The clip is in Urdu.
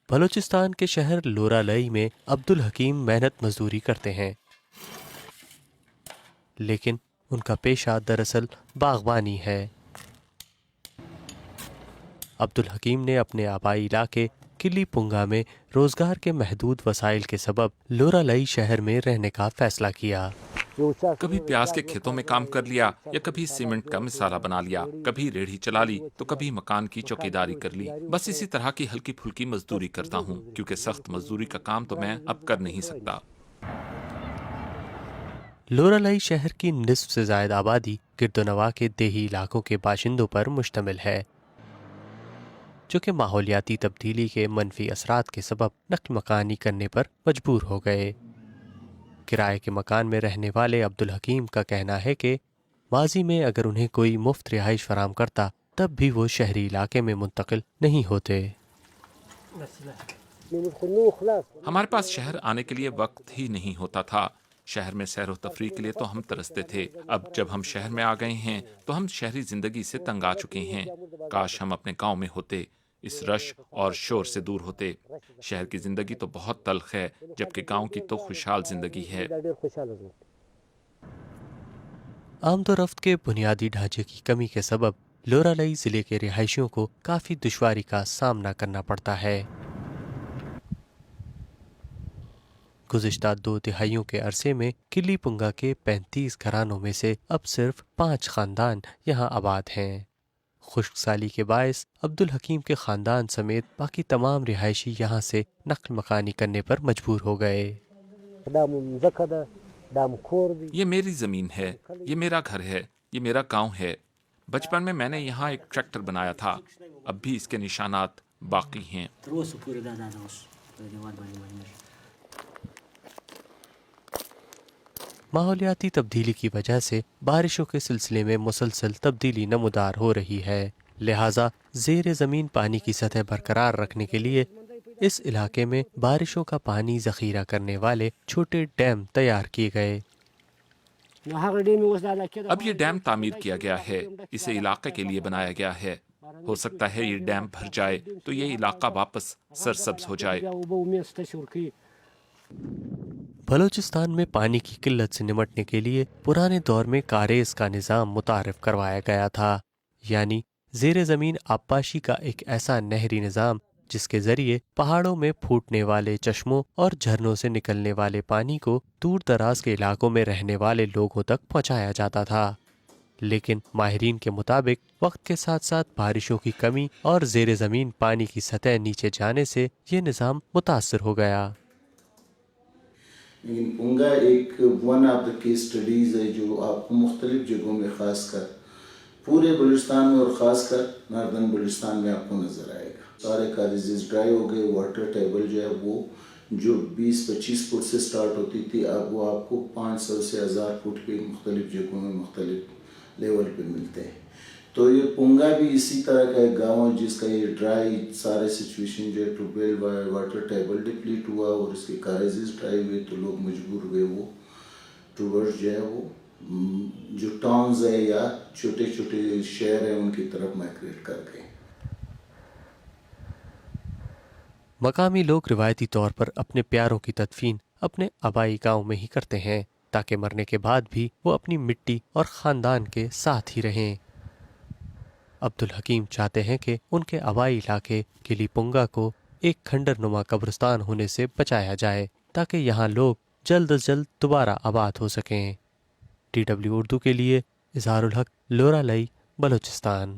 بلوچستان کے شہر لورالئی میں عبدالحکیم محنت مزدوری کرتے ہیں، لیکن ان کا پیشہ دراصل باغبانی ہے۔ عبدالحکیم نے اپنے آبائی علاقے کلی پنگا میں روزگار کے محدود وسائل کے سبب لورالئی شہر میں رہنے کا فیصلہ کیا۔ کبھی پیاز کے کھیتوں میں کام کر لیا یا کبھی سیمنٹ کا مسالہ بنا لیا، کبھی ریڑھی چلا لی تو کبھی مکان کی چوکیداری کر لی۔ بس اسی طرح کی ہلکی پھلکی مزدوری کرتا ہوں، کیونکہ سخت مزدوری کا کام تو میں اب کر نہیں سکتا۔ لورالئی شہر کی نصف سے زائد آبادی گرد و نواح کے دیہی علاقوں کے باشندوں پر مشتمل ہے، جو کہ ماحولیاتی تبدیلی کے منفی اثرات کے سبب نقل مکانی کرنے پر مجبور ہو گئے۔ کرائے کے مکان میں رہنے والے عبدالحکیم کا کہنا ہے کہ ماضی میں اگر انہیں کوئی مفت رہائش فراہم کرتا تب بھی وہ شہری علاقے میں منتقل نہیں ہوتے۔ ہمارے پاس شہر آنے کے لیے وقت ہی نہیں ہوتا تھا۔ شہر میں سیر و تفریح کے لیے تو ہم ترستے تھے۔ اب جب ہم شہر میں آ گئے ہیں تو ہم شہری زندگی سے تنگ آ چکے ہیں۔ کاش ہم اپنے گاؤں میں ہوتے، اس رش اور شور سے دور ہوتے۔ شہر کی زندگی تو بہت تلخ ہے، جبکہ گاؤں کی تو خوشحال زندگی ہے۔ آمد و رفت کے بنیادی ڈھانچے کی کمی کے سبب لورالئی ضلع کے رہائشیوں کو کافی دشواری کا سامنا کرنا پڑتا ہے۔ گزشتہ 2 دہائیوں کے عرصے میں کلی پنگا کے 35 گھرانوں میں سے اب صرف 5 خاندان یہاں آباد ہیں۔ خشک سالی کے باعث عبدالحکیم کے خاندان سمیت باقی تمام رہائشی یہاں سے نقل مکانی کرنے پر مجبور ہو گئے۔ یہ میری زمین ہے، یہ میرا گھر ہے، یہ میرا گاؤں ہے۔ بچپن میں نے یہاں ایک ٹریکٹر بنایا تھا، اب بھی اس کے نشانات باقی ہیں۔ ماحولیاتی تبدیلی کی وجہ سے بارشوں کے سلسلے میں مسلسل تبدیلی نمودار ہو رہی ہے، لہٰذا زیر زمین پانی کی سطح برقرار رکھنے کے لیے اس علاقے میں بارشوں کا پانی ذخیرہ کرنے والے چھوٹے ڈیم تیار کیے گئے۔ اب یہ ڈیم تعمیر کیا گیا ہے، اسے علاقے کے لیے بنایا گیا ہے۔ ہو سکتا ہے یہ ڈیم بھر جائے تو یہ علاقہ واپس سرسبز ہو جائے۔ بلوچستان میں پانی کی قلت سے نمٹنے کے لیے پرانے دور میں کاریز کا نظام متعارف کروایا گیا تھا، یعنی زیر زمین آبپاشی کا ایک ایسا نہری نظام جس کے ذریعے پہاڑوں میں پھوٹنے والے چشموں اور جھرنوں سے نکلنے والے پانی کو دور دراز کے علاقوں میں رہنے والے لوگوں تک پہنچایا جاتا تھا۔ لیکن ماہرین کے مطابق وقت کے ساتھ ساتھ بارشوں کی کمی اور زیر زمین پانی کی سطح نیچے جانے سے یہ نظام متاثر ہو گیا۔ لیکن پنگا ایک one of the case studies ہے جو آپ کو مختلف جگہوں میں، خاص کر پورے بلوچستان میں اور خاص کر ناردرن بلوچستان میں آپ کو نظر آئے گا۔ سارے کاریزز ڈرائی ہو گئے، واٹر ٹیبل جو ہے وہ جو 20-25 فٹ سے سٹارٹ ہوتی تھی اب وہ آپ کو 500 سے 1000 فٹ پہ مختلف جگہوں میں مختلف لیول پہ ملتے ہیں۔ تو یہ پنگا بھی اسی طرح کا ایک گاؤں ہے جس کا یہ ڈرائی سارے سچویشن جو ہے tube well water table deplete ہوا اور اس کے کاریزز ڈرائی ہوئے تو لوگ مجبور ہوئے وہ ٹورڈز جو ہے وہ جو ٹاؤنز ہے یا چھوٹے چھوٹے شہر ہیں ان کی طرف مائگریٹ کر گئے۔ مقامی لوگ روایتی طور پر اپنے پیاروں کی تدفین اپنے آبائی گاؤں میں ہی کرتے ہیں تاکہ مرنے کے بعد بھی وہ اپنی مٹی اور خاندان کے ساتھ ہی رہیں۔ عبدالحکیم چاہتے ہیں کہ ان کے آبائی علاقے کلی پنگا کو ایک کھنڈر نما قبرستان ہونے سے بچایا جائے تاکہ یہاں لوگ جلد از جلد دوبارہ آباد ہو سکیں۔ DW اردو کے لیے اظہار الحق، لورالئی، بلوچستان۔